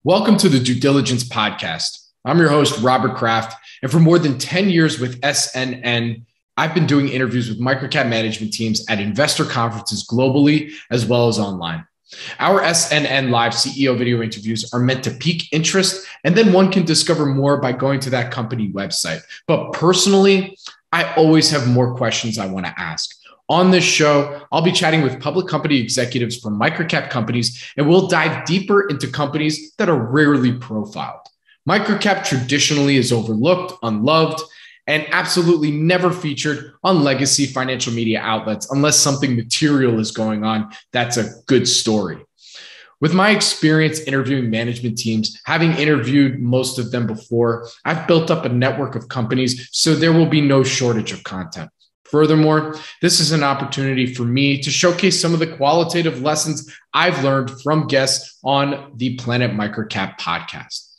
Welcome to the Due Diligence Podcast. I'm your host, Robert Kraft, and for more than 10 years with SNN, I've been doing interviews with microcap management teams at investor conferences globally as well as online. Our SNN Live CEO video interviews are meant to pique interest, and then one can discover more by going to that company website. But personally, I always have more questions I want to ask. On this show, I'll be chatting with public company executives from microcap companies, and we'll dive deeper into companies that are rarely profiled. Microcap traditionally is overlooked, unloved, and absolutely never featured on legacy financial media outlets unless something material is going on. That's a good story. With my experience interviewing management teams, having interviewed most of them before, I've built up a network of companies, so there will be no shortage of content. Furthermore, this is an opportunity for me to showcase some of the qualitative lessons I've learned from guests on the Planet Microcap podcast.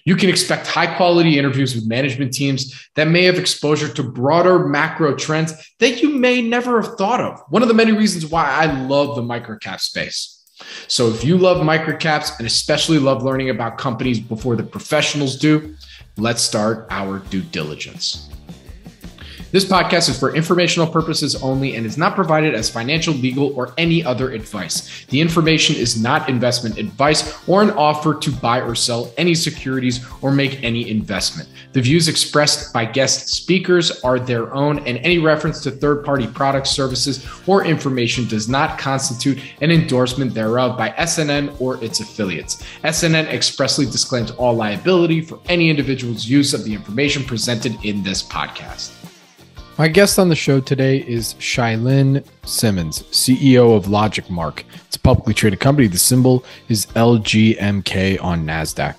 You can expect high-quality interviews with management teams that may have exposure to broader macro trends that you may never have thought of. One of the many reasons why I love the microcap space. So if you love microcaps and especially love learning about companies before the professionals do, let's start our due diligence. This podcast is for informational purposes only and is not provided as financial, legal, or any other advice. The information is not investment advice or an offer to buy or sell any securities or make any investment. The views expressed by guest speakers are their own, and any reference to third-party products, services, or information does not constitute an endorsement thereof by SNN or its affiliates. SNN expressly disclaims all liability for any individual's use of the information presented in this podcast. My guest on the show today is Chia-Lin Simmons, CEO of LogicMark. It's a publicly traded company. The symbol is LGMK on NASDAQ.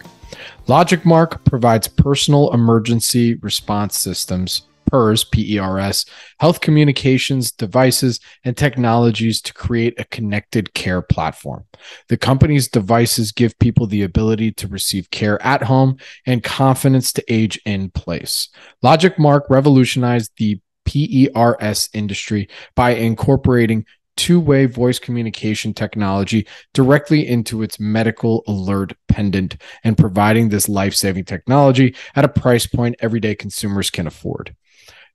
LogicMark provides personal emergency response systems, PERS, P-E-R-S, health communications, devices, and technologies to create a connected care platform. The company's devices give people the ability to receive care at home and confidence to age in place. LogicMark revolutionized the PERS industry by incorporating two-way voice communication technology directly into its medical alert pendant and providing this life-saving technology at a price point everyday consumers can afford.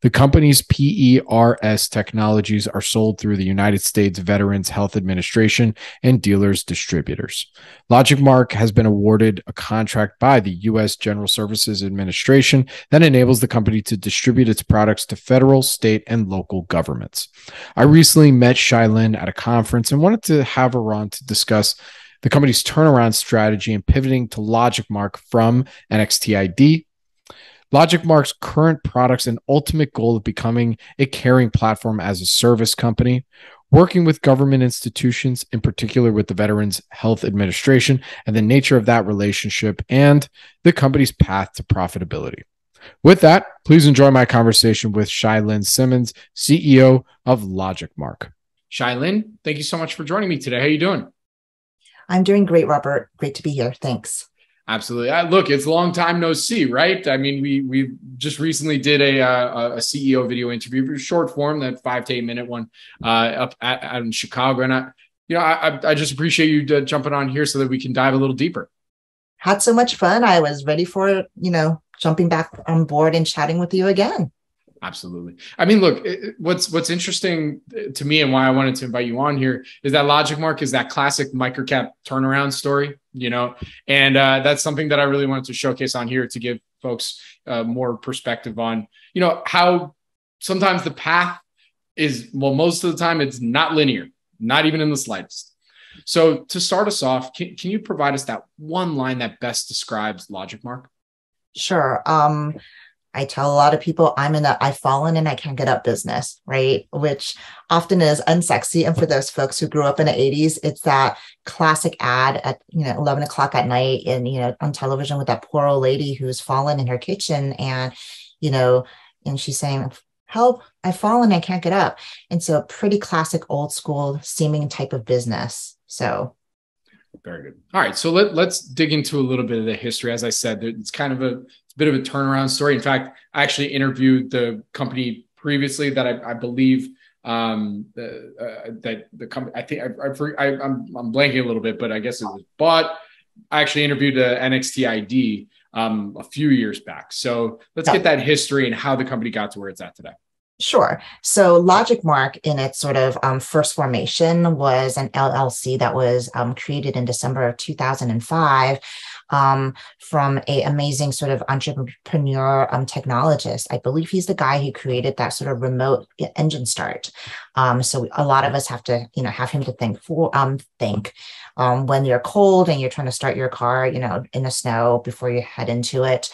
The company's PERS technologies are sold through the United States Veterans Health Administration and dealers distributors. LogicMark has been awarded a contract by the U.S. General Services Administration that enables the company to distribute its products to federal, state, and local governments. I recently met Chia-Lin at a conference and wanted to have her on to discuss the company's turnaround strategy and pivoting to LogicMark from NXTID, LogicMark's current products and ultimate goal of becoming a caring platform as a service company, working with government institutions, in particular with the Veterans Health Administration, and the nature of that relationship, and the company's path to profitability. With that, please enjoy my conversation with Chia-Lin Simmons, CEO of LogicMark. Chia-Lin, thank you so much for joining me today. How are you doing? I'm doing great, Robert. Great to be here. Thanks. Absolutely. Look, it's a long time no see, right? I mean, we just recently did a CEO video interview, short form, that 5 to 8 minute one, out in Chicago, and I just appreciate you jumping on here so that we can dive a little deeper. Had so much fun. I was ready for jumping back on board and chatting with you again. Absolutely. I mean, look, what's interesting to me and why I wanted to invite you on here is that LogicMark is that classic microcap turnaround story, and that's something that I really wanted to showcase on here to give folks more perspective on, how sometimes the path is, well, most of the time it's not linear, not even in the slightest. So to start us off, can you provide us that one line that best describes LogicMark? Sure. I tell a lot of people I've fallen and I can't get up business, right? Which often is unsexy. And for those folks who grew up in the 80s, it's that classic ad at, 11 o'clock at night and, on television with that poor old lady who's fallen in her kitchen and, and she's saying, help, I've fallen, I can't get up. And so pretty classic old school seeming type of business. So. Very good. All right. So let's dig into a little bit of the history. As I said, it's kind of a bit of a turnaround story. In fact, I actually interviewed the company previously that I believe that the company, I think I'm blanking a little bit, but I guess it was bought, I actually interviewed NXT ID a few years back. So let's get that history and how the company got to where it's at today. Sure. So LogicMark in its sort of first formation was an LLC that was created in December of 2005 from an amazing sort of entrepreneur technologist. I believe he's the guy who created that sort of remote engine start. So a lot of us have to, have him to think when you're cold and you're trying to start your car, in the snow before you head into it.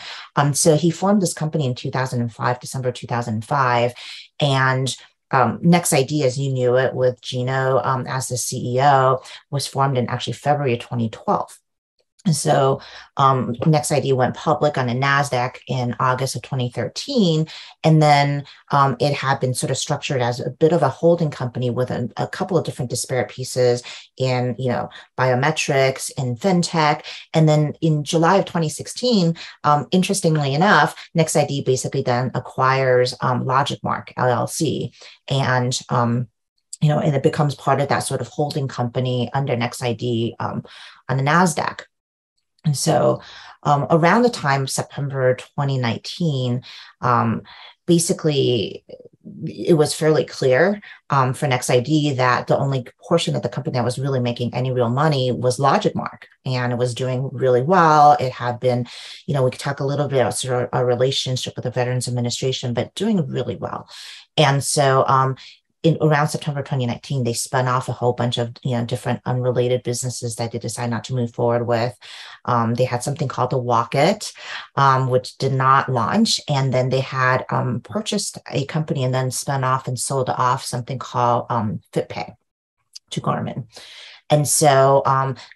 So he formed this company in 2005, December 2005. And NextID, as you knew it, with Gino as the CEO, was formed in actually February of 2012. And so NextID went public on the NASDAQ in August of 2013. And then it had been sort of structured as a bit of a holding company with a couple of different disparate pieces in, biometrics and fintech. And then in July of 2016, interestingly enough, NextID basically then acquires LogicMark LLC. And and it becomes part of that sort of holding company under NextID on the NASDAQ. And so around the time, September 2019, basically, it was fairly clear for NextID that the only portion of the company that was really making any real money was LogicMark, and it was doing really well. It had been, we could talk a little bit about sort of our relationship with the Veterans Administration, but doing really well. And so in around September 2019, they spun off a whole bunch of different unrelated businesses that they decided not to move forward with. They had something called the Walk-It, which did not launch, and then they had purchased a company and then spun off and sold off something called FitPay to Garmin. And so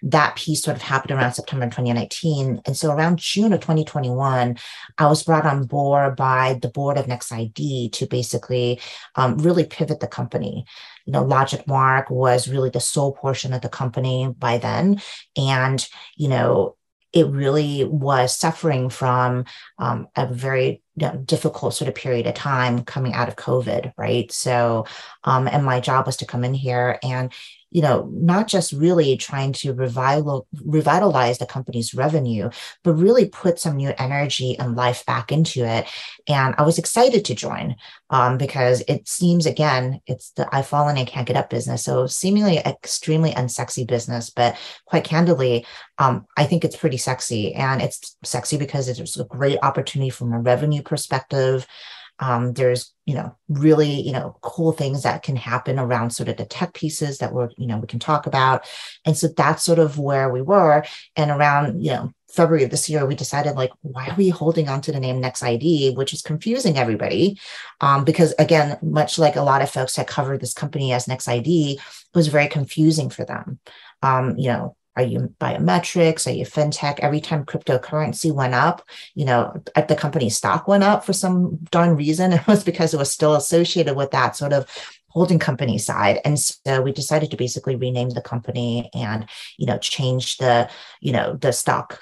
that piece sort of happened around September 2019. And so around June of 2021, I was brought on board by the board of NextID to basically really pivot the company. LogicMark was really the sole portion of the company by then. And, it really was suffering from a very difficult sort of period of time coming out of COVID, right? So, and my job was to come in here and not just really trying to revitalize the company's revenue, but really put some new energy and life back into it. And I was excited to join because it seems, again, it's the I fall and I can't get up business. So seemingly extremely unsexy business, but quite candidly, I think it's pretty sexy. And it's sexy because it's a great opportunity from a revenue perspective. There's, really, cool things that can happen around sort of the tech pieces that we can talk about. And so that's sort of where we were. And around, February of this year, we decided, why are we holding on to the name NextID, which is confusing everybody? Because again, much like a lot of folks that cover this company as NextID, it was very confusing for them. Are you biometrics? Are you fintech? Every time cryptocurrency went up, the company's stock went up for some darn reason. It was because it was still associated with that sort of holding company side. And so we decided to basically rename the company and, change the stock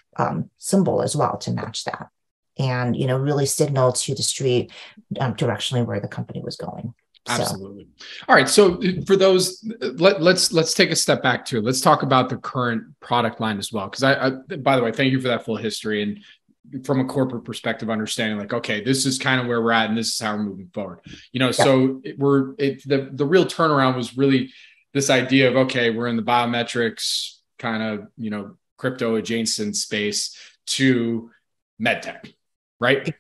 symbol as well to match that. And, really signal to the street directionally where the company was going. Absolutely. All right. So for those, let's take a step back too. Let's talk about the current product line as well. Because I, by the way, thank you for that full history. And from a corporate perspective, understanding okay, this is kind of where we're at and this is how we're moving forward. So the real turnaround was really this idea of, okay, we're in the biometrics kind of, crypto adjacent space to medtech, right?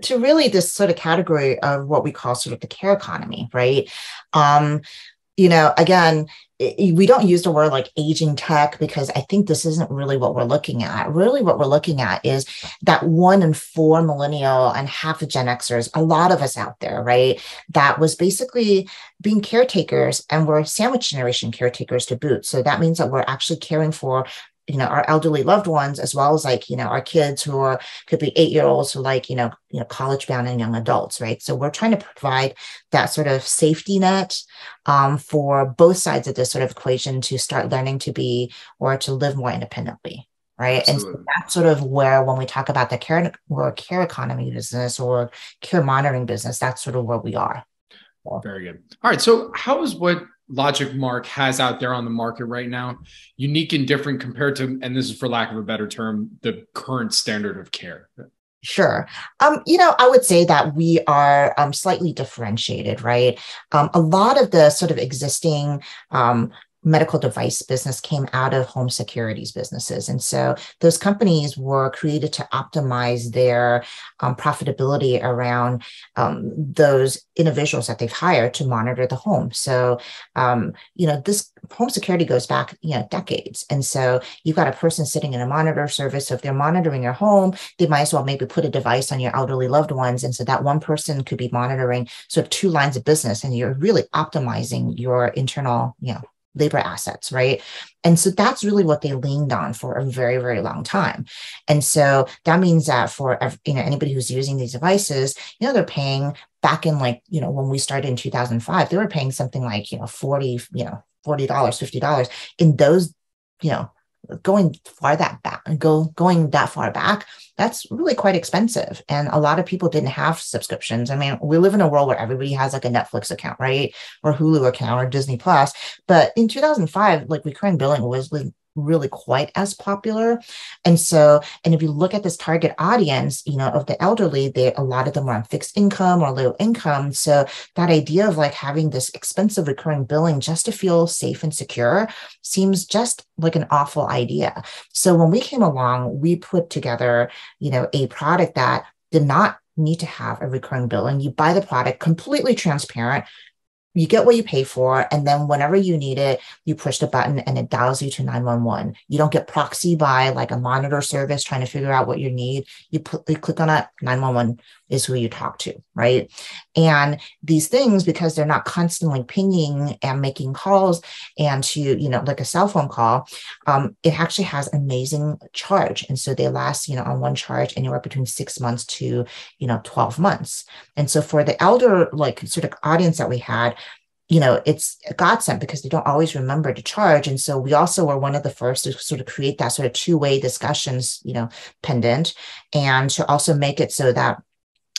To really this sort of category of what we call sort of the care economy, right? Again, we don't use the word like aging tech because I think this isn't really what we're looking at. Really what we're looking at is that 1 in 4 millennial and half of Gen Xers, a lot of us out there, right? That was basically being caretakers, and we're sandwich generation caretakers to boot. So that means that we're actually caring for our elderly loved ones, as well as our kids who could be 8-year-olds who college bound and young adults, right? So we're trying to provide that sort of safety net for both sides of this sort of equation to start learning to be or to live more independently. Right. Absolutely. And so that's sort of where, when we talk about the care economy business or care monitoring business, that's sort of where we are. Very good. All right. So how is what LogicMark has out there on the market right now, unique and different compared to, and this is for lack of a better term, the current standard of care? Sure. I would say that we are slightly differentiated, right? A lot of the sort of existing medical device business came out of home securities businesses. And so those companies were created to optimize their profitability around those individuals that they've hired to monitor the home. So, this home security goes back, decades. And so you've got a person sitting in a monitor service. So if they're monitoring your home, they might as well maybe put a device on your elderly loved ones. And so that one person could be monitoring sort of two lines of business, and you're really optimizing your internal, labor assets, right? And so that's really what they leaned on for a very, very long time. And so that means that for anybody who's using these devices, they're paying back in when we started in 2005, they were paying something like $40, $50 in those, going that far back, that's really quite expensive. And a lot of people didn't have subscriptions. I mean, we live in a world where everybody has like a Netflix account, right? Or Hulu account or Disney Plus. But in 2005, recurring billing was really quite as popular. And if you look at this target audience, of the elderly, a lot of them are on fixed income or low income. So that idea of having this expensive recurring billing just to feel safe and secure seems just like an awful idea. So when we came along, we put together, a product that did not need to have a recurring billing. You buy the product completely transparent. You get what you pay for, and then whenever you need it, you push the button and it dials you to 911. You don't get proxy by a monitor service trying to figure out what you need. You click on it, 911 is who you talk to, right? And these things, because they're not constantly pinging and making calls and to, like a cell phone call, it actually has amazing charge. And so they last, on one charge anywhere between 6 months to, 12 months. And so for the elder, sort of audience that we had, it's a godsend because they don't always remember to charge. And so we also were one of the first to sort of create that sort of two-way discussions, pendant, and to also make it so that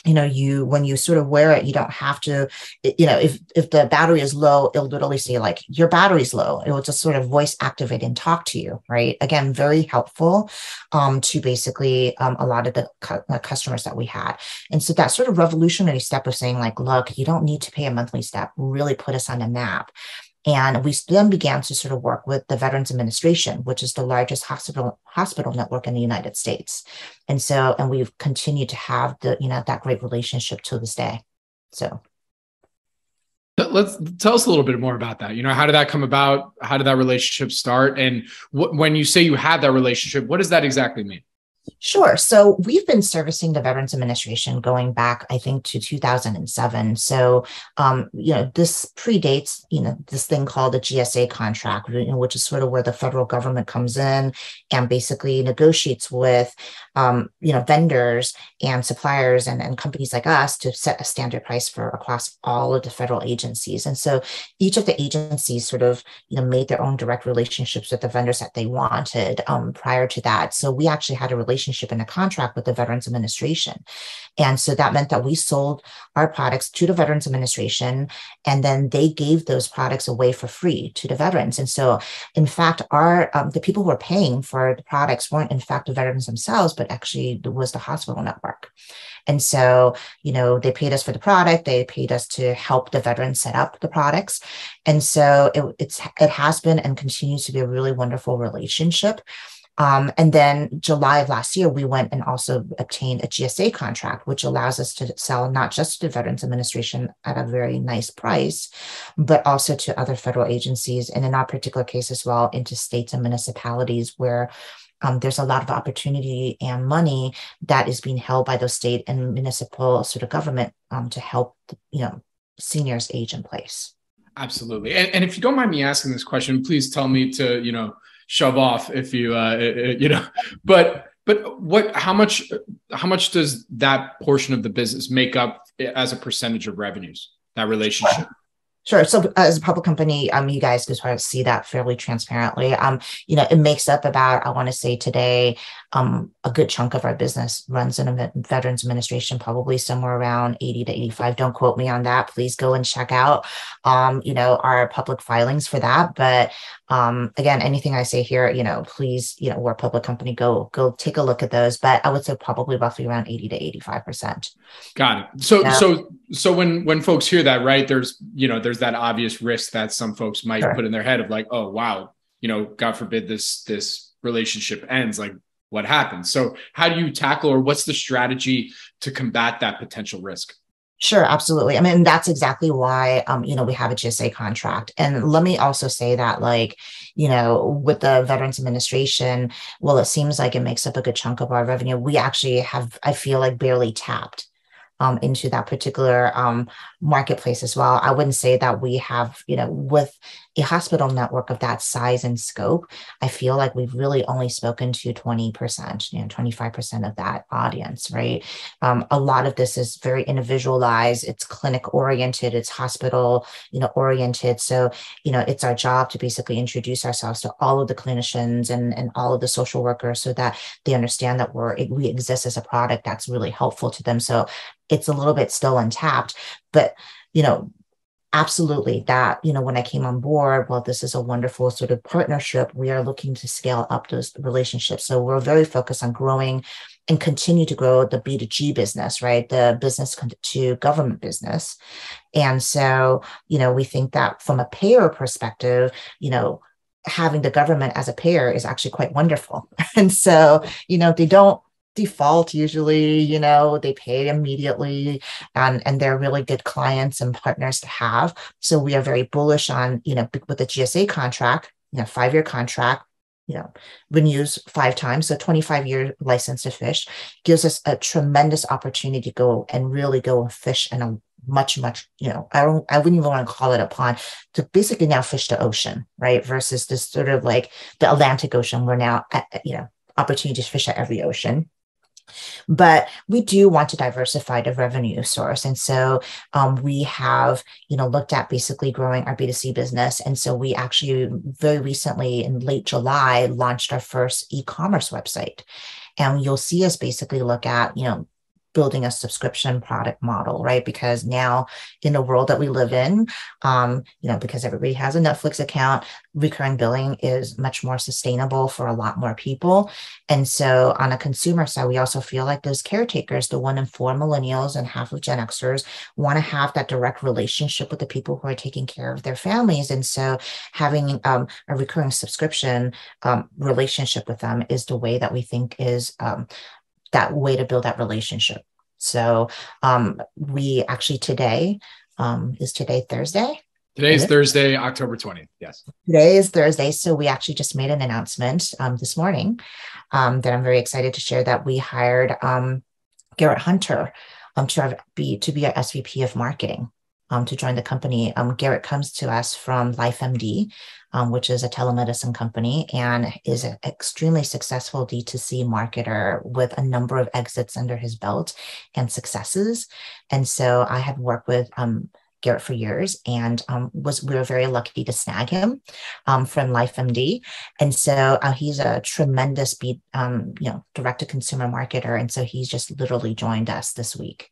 when you sort of wear it, you don't have to, if the battery is low, it'll literally say your battery's low. It will just sort of voice activate and talk to you, right? Again, very helpful to basically a lot of the customers that we had. And so that sort of revolutionary step of saying look, you don't need to pay a monthly step really put us on a map. And we then began to sort of work with the Veterans Administration, which is the largest hospital network in the United States. And we've continued to have that great relationship to this day. So let's tell us a little bit more about that. How did that come about? How did that relationship start? And when you say you had that relationship, what does that exactly mean? Sure. So we've been servicing the Veterans Administration going back, I think, to 2007. So, this predates, this thing called the GSA contract, which is sort of where the federal government comes in and basically negotiates with, vendors and suppliers and companies like us to set a standard price for across all of the federal agencies. And so each of the agencies sort of, made their own direct relationships with the vendors that they wanted prior to that. So we actually had a relationship in a contract with the Veterans Administration. And so that meant that we sold our products to the Veterans Administration, and then they gave those products away for free to the veterans. And so, in fact, the people who were paying for the products weren't, in fact, the veterans themselves, but actually was the hospital network. And so, they paid us for the product. They paid us to help the veterans set up the products. And so it has been and continues to be a really wonderful relationship. And then July of last year, we went and also obtained a GSA contract, which allows us to sell not just to the Veterans Administration at a very nice price, but also to other federal agencies, and in our particular case as well, into states and municipalities where there's a lot of opportunity and money that is being held by those state and municipal sort of government to help, seniors age in place. Absolutely. And if you don't mind me asking this question, please tell me to, shove off if you, but how much does that portion of the business make up as a percentage of revenues, that relationship? Sure. So as a public company, you guys can sort of see that fairly transparently. It makes up about, I want to say today, a good chunk of our business runs in a Veterans Administration, probably somewhere around 80 to 85. Don't quote me on that. Please go and check out, our public filings for that. But again, anything I say here, please, we're a public company, go take a look at those. But I would say probably roughly around 80 to 85%. Got it. So when folks hear that, right, there's that obvious risk that some folks might put in their head of like, oh, wow, God forbid this relationship ends, like what happens? So how do you tackle, or what's the strategy to combat that potential risk? Sure, absolutely. I mean, that's exactly why, we have a GSA contract. And let me also say that, with the Veterans Administration, well, it seems like it makes up a good chunk of our revenue. We actually have, I feel like, barely tapped into that particular marketplace as well. I wouldn't say that we have, with a hospital network of that size and scope, I feel like we've really only spoken to 20%, 25% of that audience, right? A lot of this is very individualized, it's clinic oriented, it's hospital, oriented. So, it's our job to basically introduce ourselves to all of the clinicians and all of the social workers so that they understand that we exist as a product that's really helpful to them. So it's a little bit still untapped, but, absolutely that, when I came on board, well, this is a wonderful sort of partnership. We are looking to scale up those relationships. So we're very focused on growing and continue to grow the B2G business, right? The business to government business. And so, we think that from a payer perspective, having the government as a payer is actually quite wonderful. And so, they don't default usually, they pay immediately, and they're really good clients and partners to have. So we are very bullish on, with the GSA contract, 5-year contract, renews 5 times. So 25-year license to fish gives us a tremendous opportunity to go and really go and fish in a much, I wouldn't even want to call it a pond, to basically now fish the ocean, right? Versus this sort of like the Atlantic Ocean, we're now at, opportunity to fish at every ocean. But we do want to diversify the revenue source. And so we have, looked at basically growing our B2C business. And so we actually very recently in late July launched our first e-commerce website. And you'll see us basically look at, building a subscription product model, right? Because now in the world that we live in, because everybody has a Netflix account, recurring billing is much more sustainable for a lot more people. And so on a consumer side, we also feel like those caretakers, the 1 in 4 millennials and half of Gen Xers, want to have that direct relationship with the people who are taking care of their families. And so having a recurring subscription relationship with them is the way that we think is that way to build that relationship. So we actually is today Thursday? Today is Thursday, October 20th. Yes. Today is Thursday. So we actually just made an announcement this morning that I'm very excited to share, that we hired Garrett Hunter to be our SVP of marketing. To join the company. Garrett comes to us from LifeMD, which is a telemedicine company, and is an extremely successful D2C marketer with a number of exits under his belt and successes. And so I have worked with Garrett for years, and we were very lucky to snag him from LifeMD. And so he's a tremendous direct-to-consumer marketer. And so he's just literally joined us this week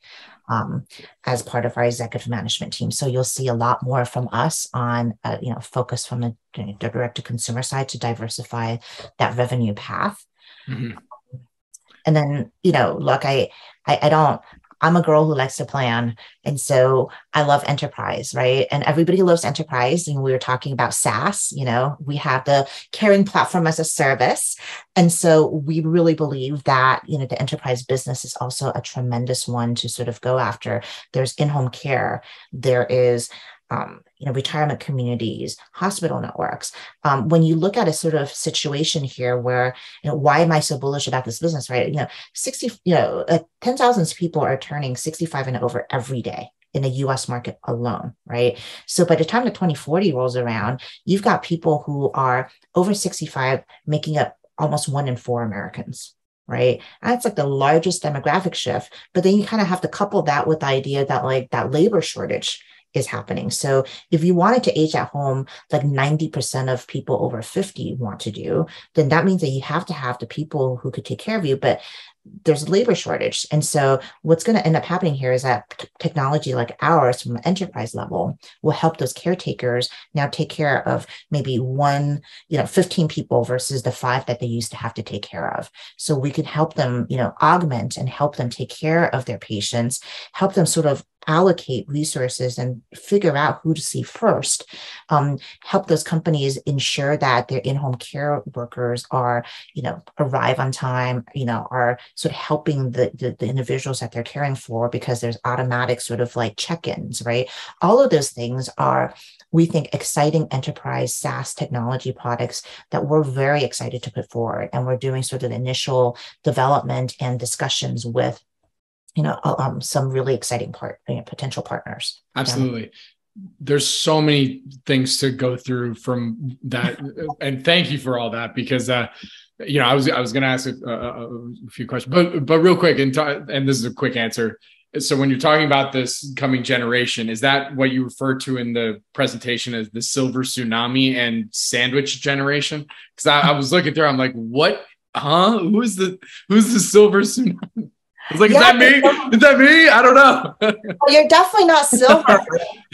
as part of our executive management team. So you'll see a lot more from us on, focus from the direct-to-consumer side to diversify that revenue path. Mm-hmm. And then, look, I'm a girl who likes to plan. And so I love enterprise, right? And everybody loves enterprise. And we were talking about SaaS, we have the caring platform as a service. And so we really believe that, the enterprise business is also a tremendous one to sort of go after. There's in-home care. There is retirement communities, hospital networks. When you look at a sort of situation here where, why am I so bullish about this business, right? 10,000 people are turning 65 and over every day in the US market alone, right? So by the time the 2040 rolls around, you've got people who are over 65 making up almost 1 in 4 Americans. Right. And it's like the largest demographic shift. But then you kind of have to couple that with the idea that that labor shortage is happening. So if you wanted to age at home, like 90% of people over 50 want to do, then that means that you have to have the people who could take care of you. But there's a labor shortage. And so what's going to end up happening here is that technology like ours from an enterprise level will help those caretakers now take care of maybe 15 people versus the 5 that they used to have to take care of. So we could help them, augment and help them take care of their patients, help them sort of allocate resources and figure out who to see first, help those companies ensure that their in-home care workers are, arrive on time, are sort of helping the individuals that they're caring for, because there's automatic sort of like check-ins, right? All of those things are, we think, exciting enterprise SaaS technology products that we're very excited to put forward. And we're doing sort of initial development and discussions with some really exciting potential partners. Absolutely. There's so many things to go through from that. And thank you for all that, because, I was going to ask a few questions, but real quick, and this is a quick answer. So when you're talking about this coming generation, is that what you referred to in the presentation as the silver tsunami and sandwich generation? Because I was looking through, I'm like, what? Huh? Who's the silver tsunami? I was like, is that me? Is that me? I don't know. Well, you're definitely not silver,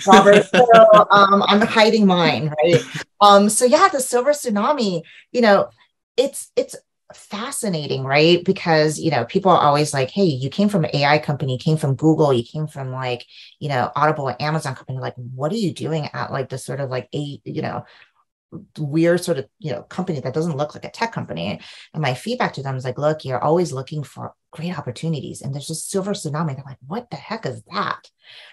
Robert. So I'm hiding mine, right? So yeah, the silver tsunami, it's fascinating, right? Because, people are always like, hey, you came from an AI company, you came from Google, you came from like, Audible and Amazon company. Like, what are you doing at like this sort of like weird sort of company that doesn't look like a tech company? And my feedback to them is like, look, you're always looking for great opportunities, and there's just silver tsunami. They're like, what the heck is that?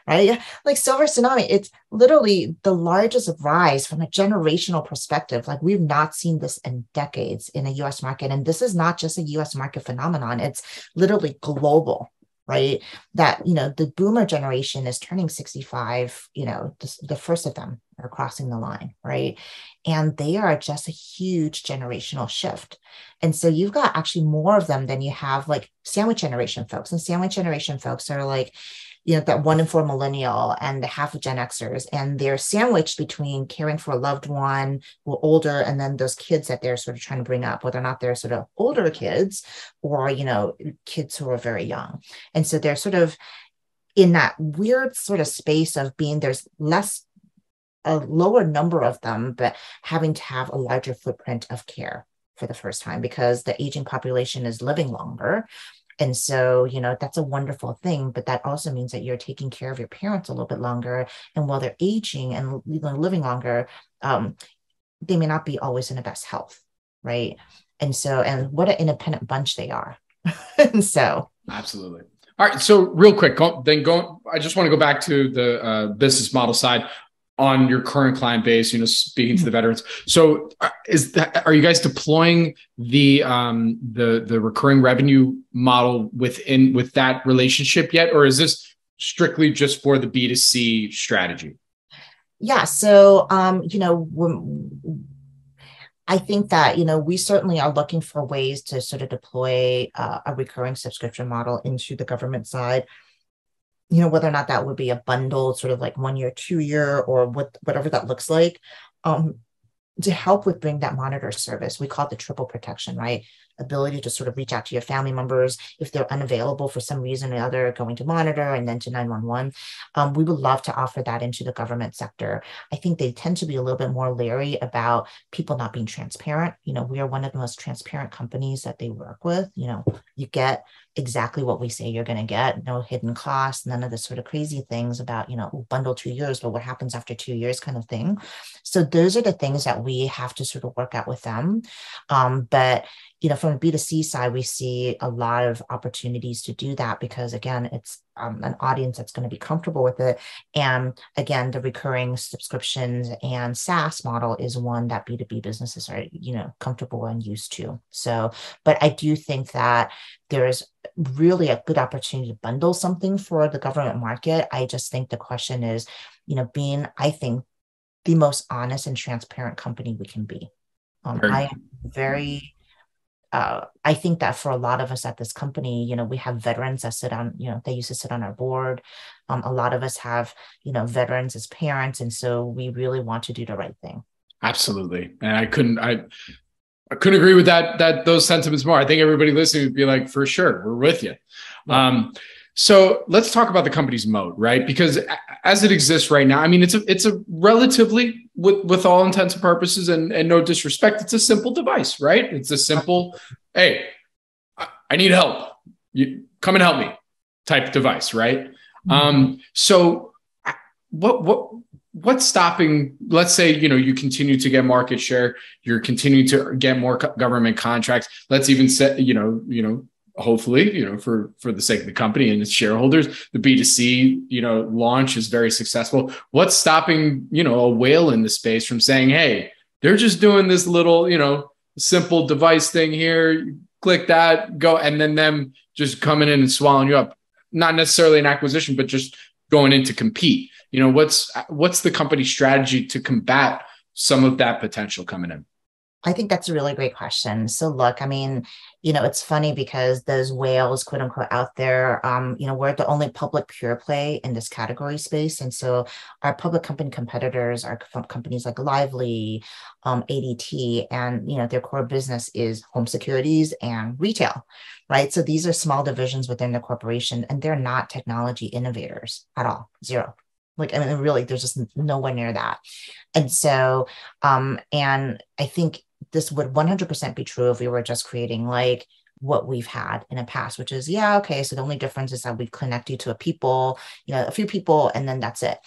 Right? Like silver tsunami, it's literally the largest rise from a generational perspective. Like, we've not seen this in decades in a US market, and this is not just a US market phenomenon, it's literally global. Right? That, the boomer generation is turning 65, the first of them are crossing the line, right? And they are just a huge generational shift. And so you've got actually more of them than you have like sandwich generation folks. And sandwich generation folks are like, that 1 in 4 millennial and the half of Gen Xers, and they're sandwiched between caring for a loved one who are older, and then those kids that they're sort of trying to bring up, whether or not they're sort of older kids or, kids who are very young. And so they're sort of in that weird sort of space of being, there's a lower number of them, but having to have a larger footprint of care for the first time, because the aging population is living longer. And so, that's a wonderful thing, but that also means that you're taking care of your parents a little bit longer. And while they're aging and living longer, they may not be always in the best health, right? And so, and what an independent bunch they are. And so. Absolutely. All right. So real quick, I just want to go back to the business model side on your current client base, speaking to the veterans. So are you guys deploying the recurring revenue model with that relationship yet? Or is this strictly just for the B2C strategy? Yeah. So, I think that, we certainly are looking for ways to sort of deploy a recurring subscription model into the government side. Whether or not that would be a bundle, sort of like 1 year, 2 year, or whatever that looks like, to help with bring that monitor service. We call it the triple protection, right? Ability to sort of reach out to your family members if they're unavailable for some reason or other, going to monitor and then to 911. We would love to offer that into the government sector. I think they tend to be a little bit more leery about people not being transparent. We are one of the most transparent companies that they work with. You get exactly what we say you're going to get, no hidden costs, none of the sort of crazy things about, bundle 2 years, but what happens after 2 years kind of thing. So those are the things that we have to sort of work out with them. But from a B2C side, we see a lot of opportunities to do that, because again, it's an audience that's going to be comfortable with it. And again, the recurring subscriptions and SaaS model is one that B2B businesses are, comfortable and used to. So, but I do think that there's really a good opportunity to bundle something for the government market. I just think the question is, being, I think, the most honest and transparent company we can be. I am very I think that for a lot of us at this company, we have veterans that sit on, they used to sit on our board. A lot of us have, veterans as parents. And so we really want to do the right thing. Absolutely. And I couldn't agree with those sentiments more. I think everybody listening would be like, for sure, we're with you. Yeah. So let's talk about the company's moat, right? Because as it exists right now, I mean, it's a relatively, with all intents and purposes, and no disrespect, it's a simple device, right? It's a simple, hey, I need help. You come and help me type device, right? Mm-hmm. So what's stopping, let's say, you continue to get market share, you're continuing to get more government contracts. Let's even say, hopefully, for the sake of the company and its shareholders, the B2C, launch is very successful. What's stopping, a whale in the space from saying, hey, they're just doing this little, simple device thing here, click that, go, and then them just coming in and swallowing you up, not necessarily an acquisition, but just going in to compete. What's the company's strategy to combat some of that potential coming in? I think that's a really great question. So look, I mean, it's funny because those whales, quote unquote, out there, we're the only public pure play in this category space. And so our public company competitors are companies like Lively, ADT, and, their core business is home securities and retail, right? So these are small divisions within the corporation, and they're not technology innovators at all, zero. Like, I mean, really, there's just nowhere near that. And so, and I think this would 100% be true if we were just creating like what we've had in the past, which is, okay, so the only difference is that we connect you to a few people, and then that's it.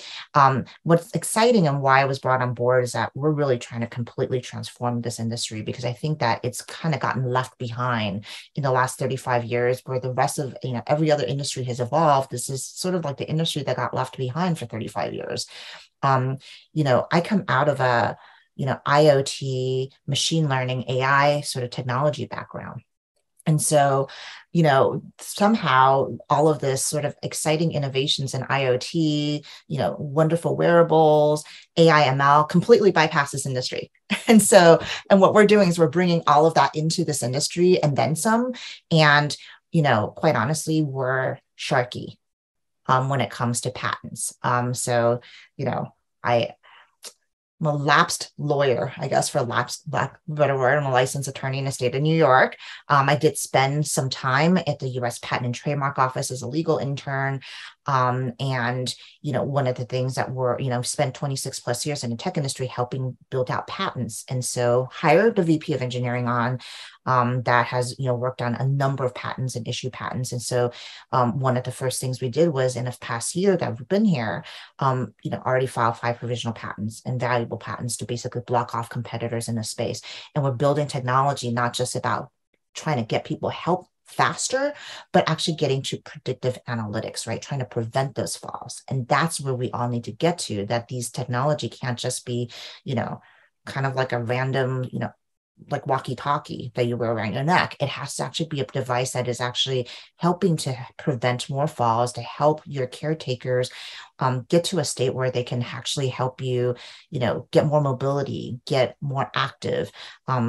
What's exciting and why I was brought on board is that we're really trying to completely transform this industry, because I think that it's kind of gotten left behind in the last 35 years, where the rest of, every other industry has evolved. This is sort of like the industry that got left behind for 35 years. I come out of a, IoT, machine learning, AI sort of technology background. And so, somehow all of this sort of exciting innovations in IoT, wonderful wearables, AI, ML completely bypass this industry. And what we're doing is we're bringing all of that into this industry and then some. And, quite honestly, we're sharky when it comes to patents. I'm a lapsed lawyer, I guess, for lack of a better word. I'm a licensed attorney in the state of New York. I did spend some time at the U.S. Patent and Trademark Office as a legal intern. And, one of the things that spent 26 plus years in the tech industry helping build out patents. And so hired the VP of engineering on that has, worked on a number of patents and issued patents. And so one of the first things we did was, in the past year that we've been here, already filed 5 provisional patents and valuable patents to basically block off competitors in the space. And we're building technology, not just about trying to get people help faster, but actually getting to predictive analytics, right? Trying to prevent those falls. And that's where we all need to get to, that these technology can't just be, kind of like a random, like walkie-talkie that you wear around your neck. It has to actually be a device that is actually helping to prevent more falls, to help your caretakers get to a state where they can actually help you, get more mobility, get more active,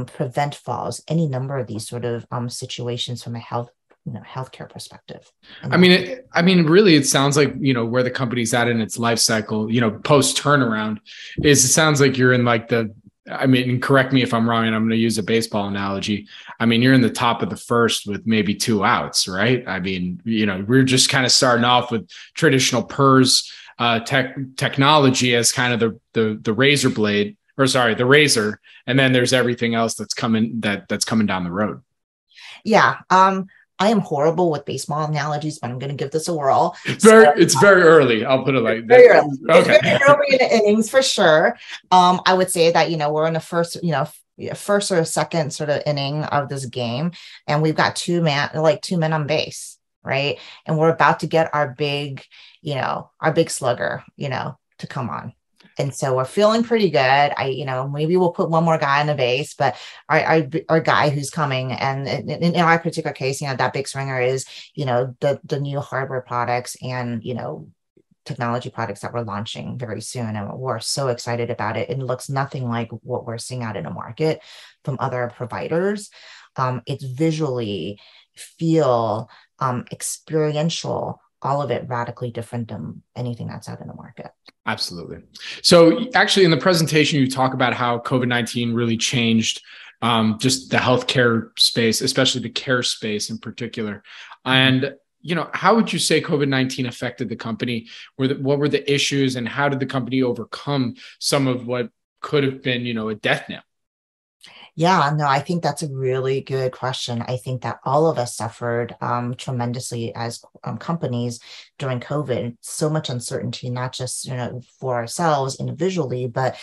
prevent falls, any number of these sort of situations from a healthcare perspective. I mean, really, it sounds like, where the company's at in its life cycle, post turnaround, it sounds like you're in like correct me if I'm wrong, and I'm going to use a baseball analogy. I mean, you're in the top of the first with maybe 2 outs, right? I mean, we're just kind of starting off with traditional PERS technology as kind of the razor blade, or sorry, the razor. And then there's everything else that's coming down the road. Yeah. I am horrible with baseball analogies, but I'm going to give this a whirl. It's very early. I'll put it like that. Very early. Okay. It's very early in the innings for sure. I would say that, we're in the first or second sort of inning of this game, and we've got 2 men on base, right? And we're about to get our big slugger, to come on. And so we're feeling pretty good. Maybe we'll put one more guy on the base, but our guy who's coming, and in our particular case, that big swinger is, the new hardware products and, technology products that we're launching very soon. And we're so excited about it. It looks nothing like what we're seeing out in the market from other providers. It's visually, feel, experiential, all of it radically different than anything that's out in the market. Absolutely. So actually in the presentation, you talk about how COVID-19 really changed just the healthcare space, especially the care space in particular. And, how would you say COVID-19 affected the company? What were the issues and how did the company overcome some of what could have been, a death knell? Yeah, no, I think that's a really good question. I think that all of us suffered tremendously as companies during COVID. So much uncertainty, not just for ourselves individually, but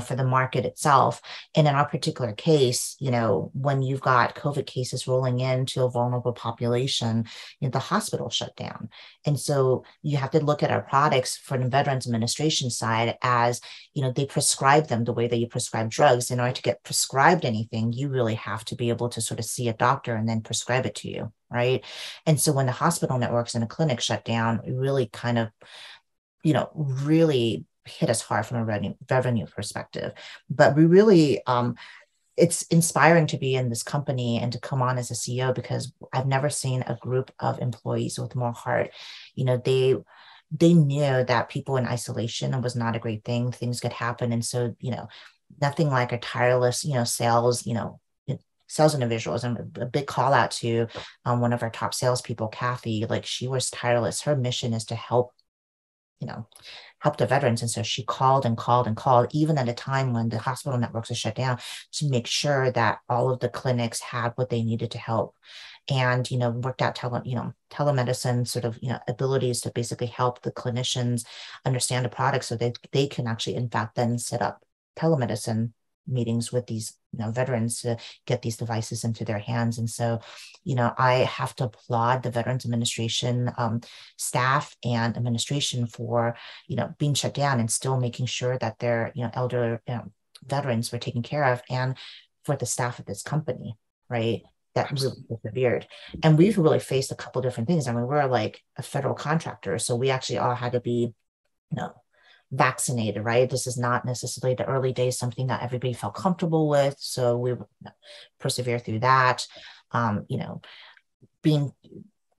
for the market itself. And in our particular case, when you've got COVID cases rolling into a vulnerable population, the hospital shut down, and so you have to look at our products for the Veterans Administration side as they prescribe them the way that you prescribe drugs. In order to get prescribed anything, you really have to be able to sort of see a doctor and then prescribe it to you, right? And so when the hospital networks and the clinic shut down, it really kind of, really hit us hard from a revenue perspective. But we really, it's inspiring to be in this company and to come on as a CEO, because I've never seen a group of employees with more heart. They knew that people in isolation was not a great thing. Things could happen. And so, nothing like a tireless, sales individuals. And a big call out to one of our top salespeople, Kathy. Like, she was tireless. Her mission is to help the veterans. And so she called and called and called, even at a time when the hospital networks are shut down, to make sure that all of the clinics had what they needed to help. And, worked out telemedicine sort of, abilities to basically help the clinicians understand the product so that they can actually, in fact, then set up telemedicine meetings with these veterans to get these devices into their hands. And so, I have to applaud the Veterans Administration staff and administration for, being shut down and still making sure that their, elder veterans were taken care of, and for the staff of this company, right? That really persevered. And we've really faced a couple different things. I mean, we're like a federal contractor, so we actually all had to be, vaccinated, right? This is not necessarily the early days, something that everybody felt comfortable with. So we persevere through that. Being,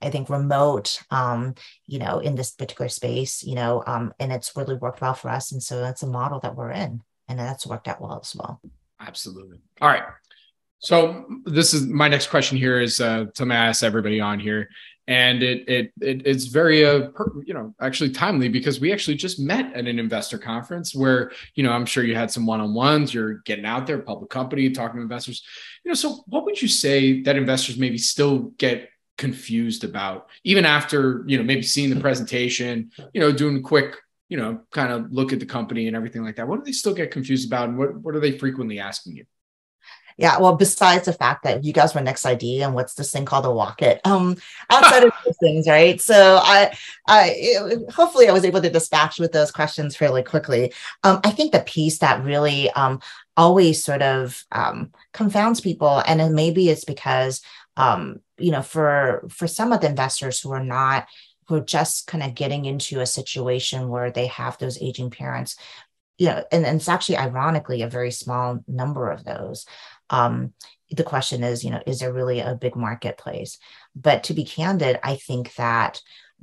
I think, remote, in this particular space, and it's really worked well for us. And so that's a model that we're in, and that's worked out well as well. Absolutely. All right. So this is my next question here is something I ask everybody on here, and it's very actually timely, because we actually just met at an investor conference where I'm sure you had some one-on-ones. You're getting out there, public company, talking to investors. So what would you say that investors maybe still get confused about, even after maybe seeing the presentation, doing a quick kind of look at the company and everything like that? What do they still get confused about, and what are they frequently asking you? Yeah, well, besides the fact that you guys were Next ID and what's this thing called a Walk-It, outside of those things, right? So I hopefully I was able to dispatch with those questions fairly quickly. I think the piece that really always sort of confounds people, and then maybe it's because for some of the investors who are just kind of getting into a situation where they have those aging parents, and it's actually ironically a very small number of those. The question is there really a big marketplace? But to be candid, I think that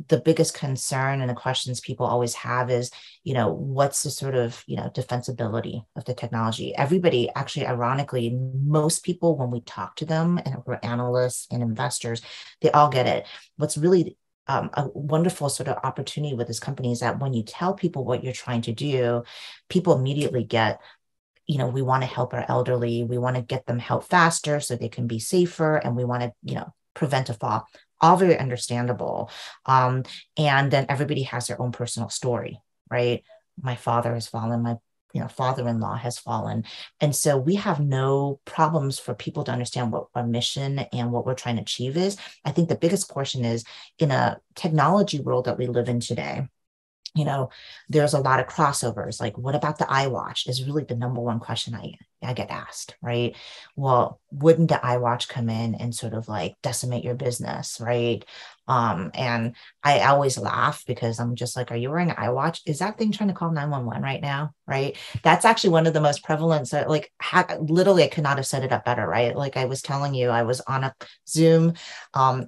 the biggest concern and the questions people always have is, what's the sort of, defensibility of the technology? Everybody, actually, ironically, most people, when we talk to them, and we're analysts and investors, they all get it. What's really a wonderful sort of opportunity with this company is that when you tell people what you're trying to do, people immediately get, we want to help our elderly. We want to get them help faster so they can be safer. And we want to, prevent a fall. All very understandable. And then everybody has their own personal story, right? My father has fallen. My father-in-law has fallen. And so we have no problems for people to understand what our mission and what we're trying to achieve is. I think the biggest portion is, in a technology world that we live in today, there's a lot of crossovers. Like, what about the iWatch is really the number one question I I get asked, right? Well, wouldn't the iWatch come in and sort of like decimate your business, right? And I always laugh because I'm just like, are you wearing an iWatch? Is that thing trying to call 911 right now? Right. That's actually one of the most prevalent. So like literally, I could not have set it up better, right? Like I was telling you, I was on a Zoom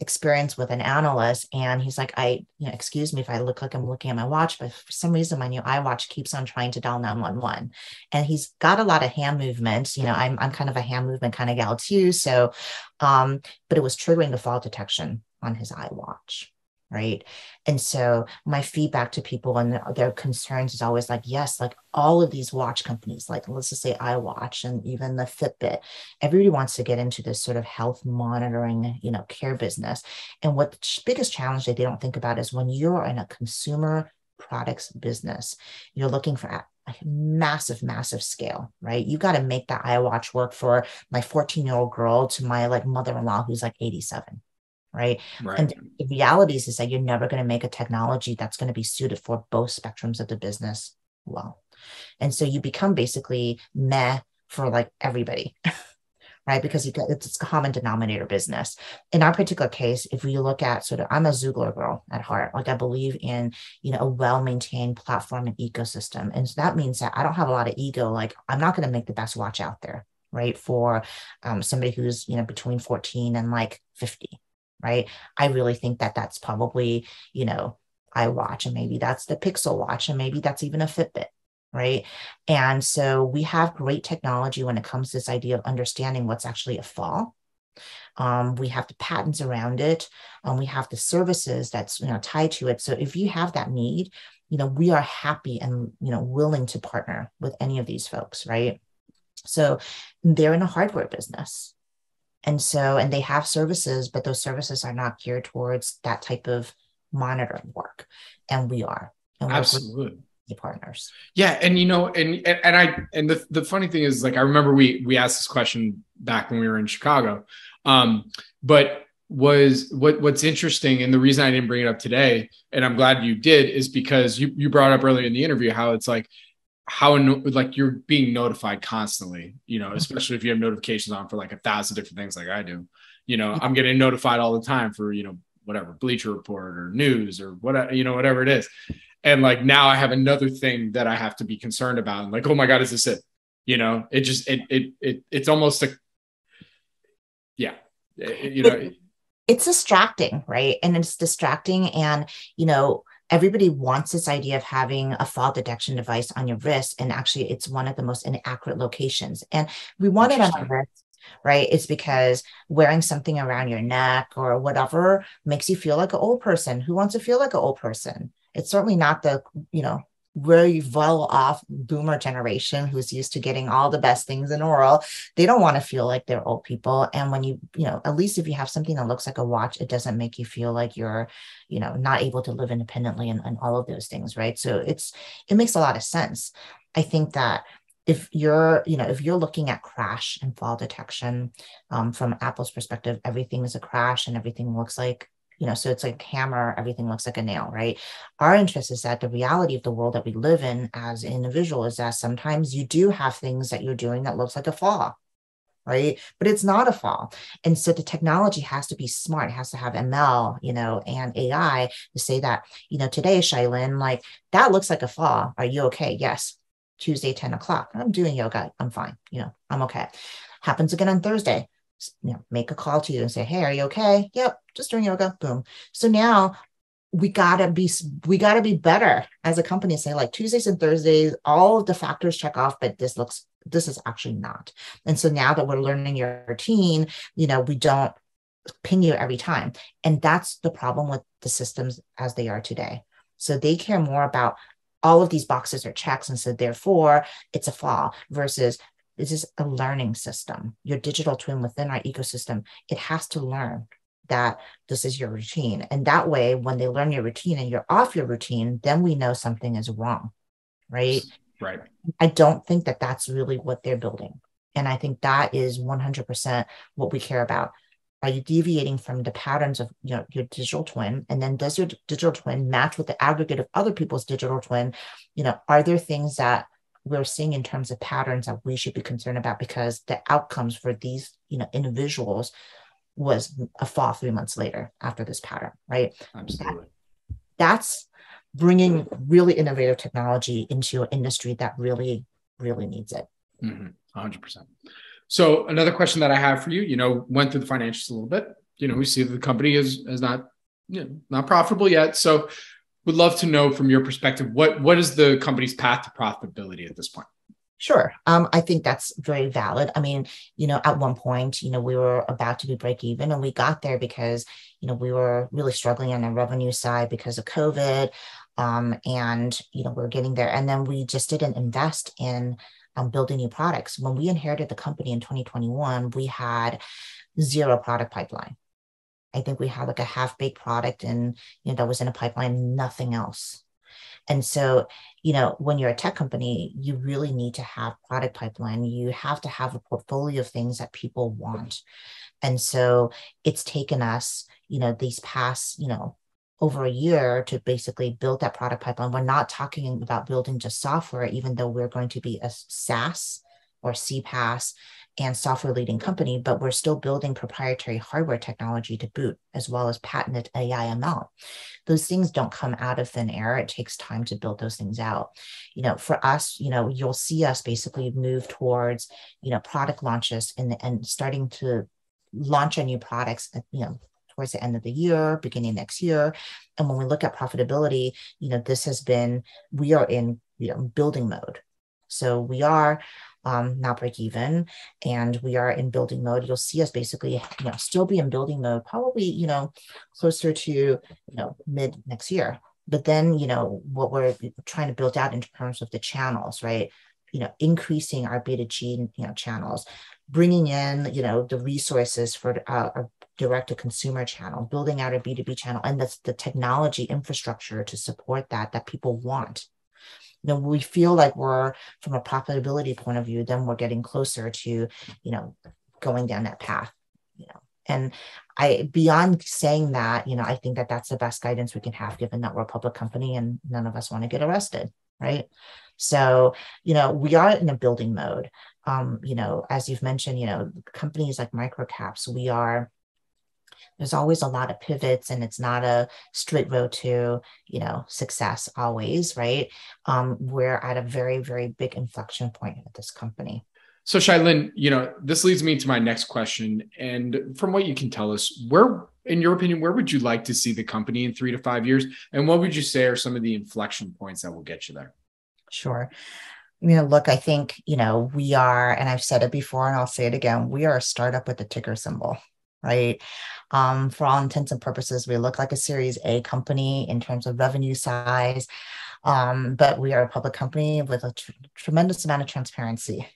experience with an analyst and he's like, excuse me if I look like I'm looking at my watch, but for some reason, my new iWatch keeps on trying to dial 911. And he's got a lot of hand movements. I'm kind of a hand movement kind of gal too. So, but it was triggering the fall detection on his iWatch. Right. And so my feedback to people and their concerns is always like, yes, like all of these watch companies, like let's just say iWatch and even the Fitbit, everybody wants to get into this sort of health monitoring, care business. And what the biggest challenge that they don't think about is when you're in a consumer products business, you're looking for a massive, massive scale, right? You got to make that iWatch work for my 14-year-old girl to my like mother-in-law who's like 87. Right. And the reality is that you're never going to make a technology that's going to be suited for both spectrums of the business well. And so you become basically meh for like everybody, right? Because it's a common denominator business. In our particular case, if we look at I'm a Zooglar girl at heart. Like I believe in, a well-maintained platform and ecosystem. And so that means that I don't have a lot of ego. Like I'm not going to make the best watch out there, right? For somebody who's, between 14 and like 50. Right. I really think that that's probably, iWatch, and maybe that's the Pixel Watch, and maybe that's even a Fitbit. Right. And so we have great technology when it comes to this idea of understanding what's actually a fall. We have the patents around it. We have the services that's, tied to it. So if you have that need, we are happy and, willing to partner with any of these folks. Right. So they're in a hardware business. And they have services, but those services are not geared towards that type of monitoring work. And we are. And absolutely partners. Yeah. And, the funny thing is, like, I remember we asked this question back when we were in Chicago. But what's interesting, and the reason I didn't bring it up today, and I'm glad you did, is because you brought up earlier in the interview how it's like, like you're being notified constantly, especially if you have notifications on for like 1,000 different things like I do. I'm getting notified all the time for, whatever, Bleacher Report or news or whatever, whatever it is. And like now I have another thing that I have to be concerned about. And like, oh my God, is this it? It's almost it's distracting, right? And it's distracting. And, everybody wants this idea of having a fall detection device on your wrist. And actually, it's one of the most inaccurate locations. And we want it on our wrist, right? It's because wearing something around your neck or whatever makes you feel like an old person. Who wants to feel like an old person? It's certainly not the, very well off boomer generation who's used to getting all the best things in oral. They don't want to feel like they're old people. And when at least if you have something that looks like a watch, it doesn't make you feel like you're, not able to live independently and all of those things. Right. So it makes a lot of sense. I think that if you're looking at crash and fall detection, from Apple's perspective, everything is a crash and everything looks like, so it's like a hammer, everything looks like a nail, right? Our interest is that the reality of the world that we live in as an individual is that sometimes you do have things that you're doing that looks like a fall, right? But it's not a fall. And so the technology has to be smart. It has to have ML, and AI to say that, today, Shailin, like that looks like a fall. Are you okay? Yes. Tuesday, 10 o'clock. I'm doing yoga. I'm fine. I'm okay. Happens again on Thursday. Make a call to you and say, hey, are you okay? Yep, just doing yoga. Boom. So now we gotta be better as a company. Say like Tuesdays and Thursdays, all of the factors check off, but this is actually not. And so now that we're learning your routine, we don't ping you every time. And that's the problem with the systems as they are today. So they care more about all of these boxes are checks. And so therefore it's a fall versus this is a learning system. Your digital twin within our ecosystem, it has to learn that this is your routine. And that way, when they learn your routine and you're off your routine, then we know something is wrong, right? Right. I don't think that that's really what they're building. And I think that is 100% what we care about. Are you deviating from the patterns of your digital twin? And then does your digital twin match with the aggregate of other people's digital twin? Are there things that we're seeing in terms of patterns that we should be concerned about, because the outcomes for these, individuals was a fall 3 months later after this pattern, right? Absolutely. That's bringing really innovative technology into an industry that really, really needs it. 100%. So another question that I have for you, went through the financials a little bit. We see that the company is not, not profitable yet. So would love to know from your perspective, what is the company's path to profitability at this point? Sure. I think that's very valid. I mean, at one point, we were about to be break even, and we got there because, we were really struggling on the revenue side because of COVID. And, we're getting there. And then we just didn't invest in building new products. When we inherited the company in 2021, we had zero product pipeline. I think we had like a half-baked product and, that was in a pipeline, nothing else. And so, when you're a tech company, you really need to have product pipeline. You have to have a portfolio of things that people want. And so it's taken us, these past, over a year to basically build that product pipeline. We're not talking about building just software, even though we're going to be a SaaS or CPaaS and software leading company, but we're still building proprietary hardware technology to boot, as well as patented AI ML. Those things don't come out of thin air. It takes time to build those things out. For us, you'll see us basically move towards, product launches and starting to launch our new products, towards the end of the year, beginning next year. And when we look at profitability, we are in, building mode. So we are not break even, and we are in building mode. You'll see us basically, still be in building mode, probably, closer to, mid next year. But then, what we're trying to build out in terms of the channels, right? Increasing our B2G, channels, bringing in, the resources for our direct to consumer channel, building out a B2B channel, and that's the technology infrastructure to support that people want. We feel like we're, from a profitability point of view, then we're getting closer to, going down that path, And beyond saying that, I think that that's the best guidance we can have, given that we're a public company and none of us want to get arrested, right? So, we are in a building mode. As you've mentioned, companies like microcaps, there's always a lot of pivots, and it's not a straight road to, success always, right? We're at a very, very big inflection point at this company. So Chia-Lin, this leads me to my next question. And from what you can tell us, in your opinion, where would you like to see the company in 3 to 5 years? And what would you say are some of the inflection points that will get you there? Sure. Look, I think, we are, and I've said it before and I'll say it again, we are a startup with a ticker symbol, right? For all intents and purposes, we look like a Series A company in terms of revenue size, but we are a public company with a tremendous amount of transparency.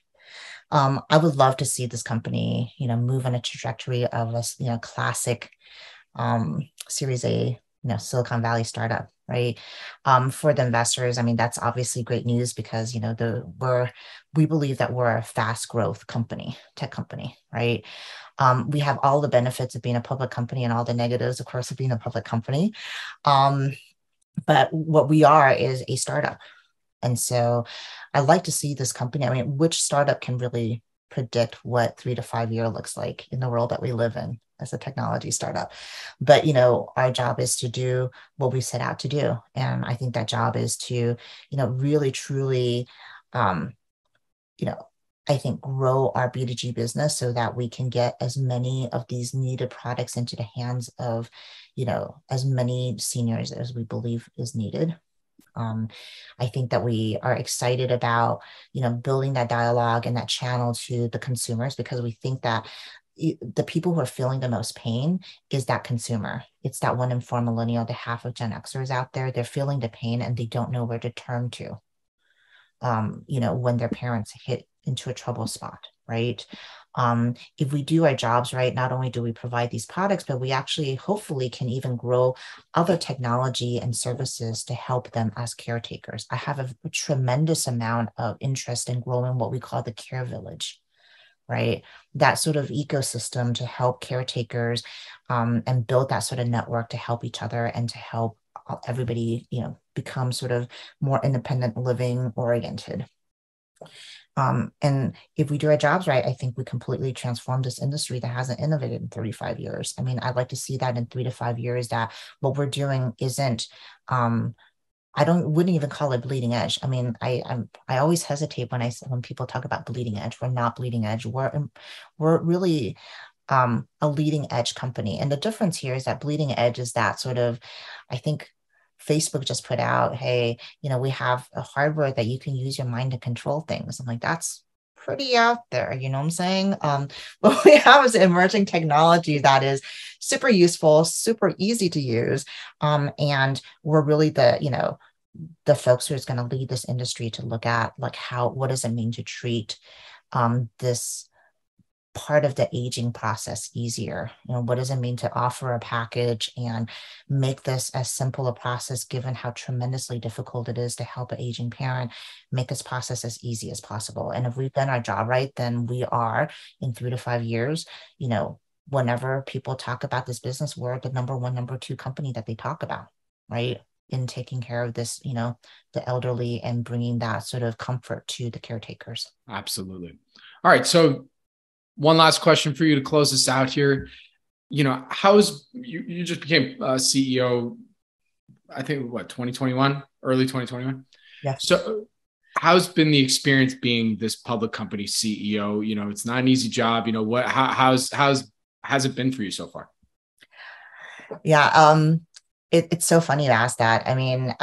I would love to see this company, move on a trajectory of a, classic Series A, Silicon Valley startup, right? For the investors, I mean, that's obviously great news because, we believe that we're a fast growth company, tech company, right? We have all the benefits of being a public company and all the negatives, of course, of being a public company. But what we are is a startup. And so I'd like to see this company. I mean, which startup can really predict what 3 to 5 year looks like in the world that we live in as a technology startup? But, our job is to do what we set out to do. And I think that job is to, really, truly, I think grow our B2G business so that we can get as many of these needed products into the hands of, as many seniors as we believe is needed. I think that we are excited about, building that dialogue and that channel to the consumers, because we think that the people who are feeling the most pain is that consumer. It's that 1 in 4 millennial, the half of Gen Xers out there. They're feeling the pain and they don't know where to turn to, when their parents hit into a trouble spot, right? If we do our jobs right, not only do we provide these products, but we actually hopefully can even grow other technology and services to help them as caretakers. I have a tremendous amount of interest in growing what we call the care village, right? That sort of ecosystem to help caretakers and build that sort of network to help each other and to help everybody, become sort of more independent living oriented. And if we do our jobs right, I think we completely transform this industry that hasn't innovated in 35 years. I mean, I'd like to see that in 3 to 5 years, that what we're doing isn't, I wouldn't even call it bleeding edge. I mean, I always hesitate when people talk about bleeding edge. We're not bleeding edge. We're really a leading edge company. And the difference here is that bleeding edge is that sort of, I think Facebook just put out, hey, we have a hardware that you can use your mind to control things. I'm like, that's pretty out there, you know what I'm saying? What we have is emerging technology that is super useful, super easy to use. And we're really the folks who's going to lead this industry to look at like what does it mean to treat this part of the aging process easier. What does it mean to offer a package and make this as simple a process, given how tremendously difficult it is to help an aging parent, make this process as easy as possible. And if we've done our job right, then we are, in 3 to 5 years, whenever people talk about this business, we're the number one, number two company that they talk about, right? In taking care of this, the elderly, and bringing that sort of comfort to the caretakers. Absolutely. All right. So one last question for you to close this out here. How's you just became CEO, I think, 2021, early 2021? Yeah. So how's been the experience being this public company CEO? It's not an easy job. How's it been for you so far? Yeah. It's so funny to ask that. I mean,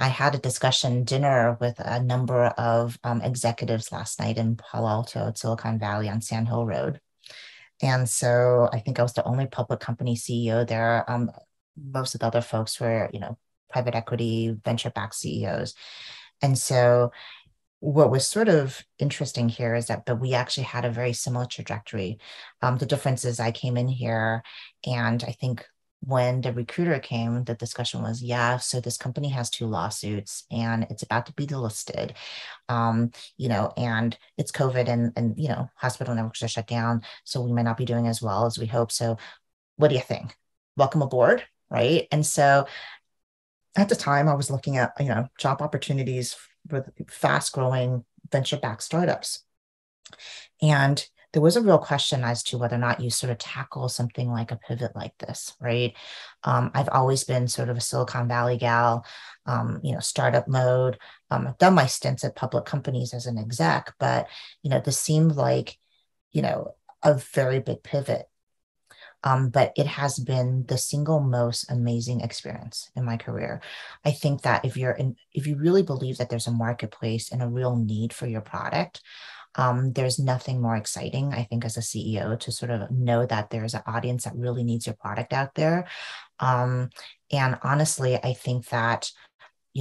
I had a dinner with a number of executives last night in Palo Alto at Silicon Valley on Sand Hill Road. And so I think I was the only public company CEO there. Most of the other folks were, private equity, venture-backed CEOs. And so what was sort of interesting here is but we actually had a very similar trajectory. The difference is I came in here, and I think when the recruiter came, the discussion was, so this company has 2 lawsuits and it's about to be delisted, and it's COVID, and hospital networks are shut down. So we might not be doing as well as we hope. So what do you think? Welcome aboard. Right. And so at the time I was looking at, job opportunities with fast growing venture-backed startups. And there was a real question as to whether or not you sort of tackle something like a pivot like this, right? I've always been sort of a Silicon Valley gal, startup mode. I've done my stints at public companies as an exec, but, this seemed like, a very big pivot. But it has been the single most amazing experience in my career. I think that if you really believe that there's a marketplace and a real need for your product, there's nothing more exciting, I think, as a CEO, to sort of know that there's an audience that really needs your product out there. And honestly, I think that,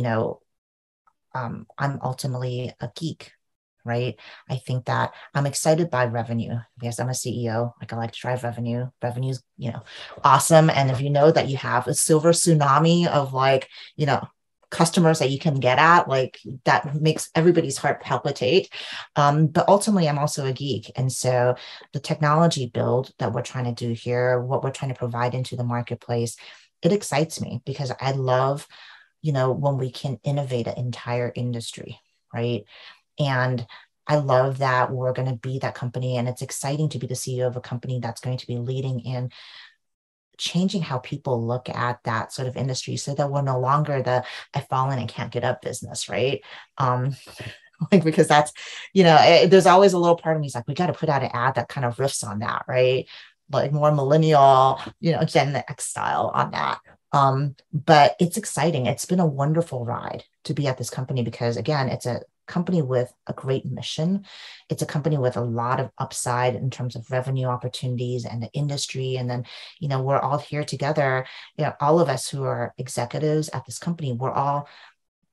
I'm ultimately a geek, right? I think that I'm excited by revenue because I'm a CEO. Like, I like to drive revenue. Revenue's, awesome. And if you know that you have a silver tsunami of customers that you can get at, like, that makes everybody's heart palpitate. But ultimately, I'm also a geek. And so the technology build that we're trying to do here, what we're trying to provide into the marketplace, it excites me because I love, when we can innovate an entire industry, right? And I love that we're going to be that company. And it's exciting to be the CEO of a company that's going to be leading in changing how people look at that sort of industry, so that we're no longer the I've fallen and can't get up business, right? Because that's, there's always a little part of me is like, we got to put out an ad that kind of riffs on that, right? Like more millennial, Gen X style on that. But it's exciting. It's been a wonderful ride to be at this company because, again, it's a company with a great mission. It's a company with a lot of upside in terms of revenue opportunities and the industry. And then, we're all here together. All of us who are executives at this company, we're all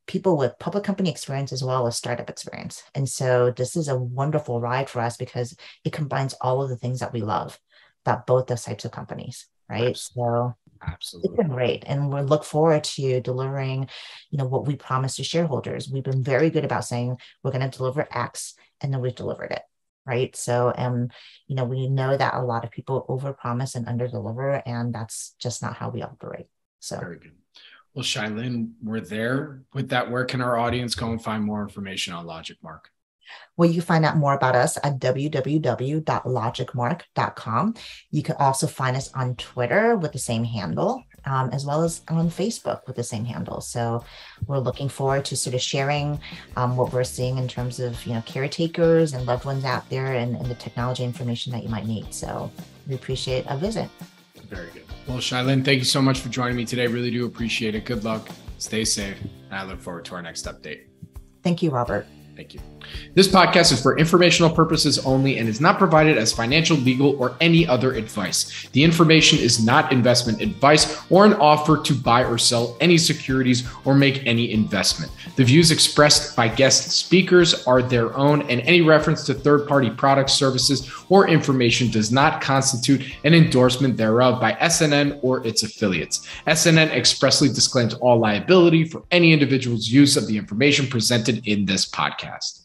people with public company experience as well as startup experience. And so this is a wonderful ride for us because it combines all of the things that we love about both those types of companies, right? So Absolutely. it's been great. And we look forward to delivering, what we promised to shareholders. We've been very good about saying we're going to deliver X, and then we've delivered it. Right. So, we know that a lot of people overpromise and underdeliver, and that's just not how we operate. So very good. Well, Shailin, we're there. With that, where can our audience go and find more information on LogicMark? Well, you can find out more about us at www.logicmark.com. You can also find us on Twitter with the same handle, as well as on Facebook with the same handle. So we're looking forward to sort of sharing what we're seeing in terms of, caretakers and loved ones out there and the technology information that you might need. So we appreciate a visit. Very good. Well, Shailin, thank you so much for joining me today. Really do appreciate it. Good luck. Stay safe. And I look forward to our next update. Thank you, Robert. Thank you. This podcast is for informational purposes only and is not provided as financial, legal, or any other advice. The information is not investment advice or an offer to buy or sell any securities or make any investment. The views expressed by guest speakers are their own, and any reference to third-party products, services, or information does not constitute an endorsement thereof by SNN or its affiliates. SNN expressly disclaims all liability for any individual's use of the information presented in this podcast.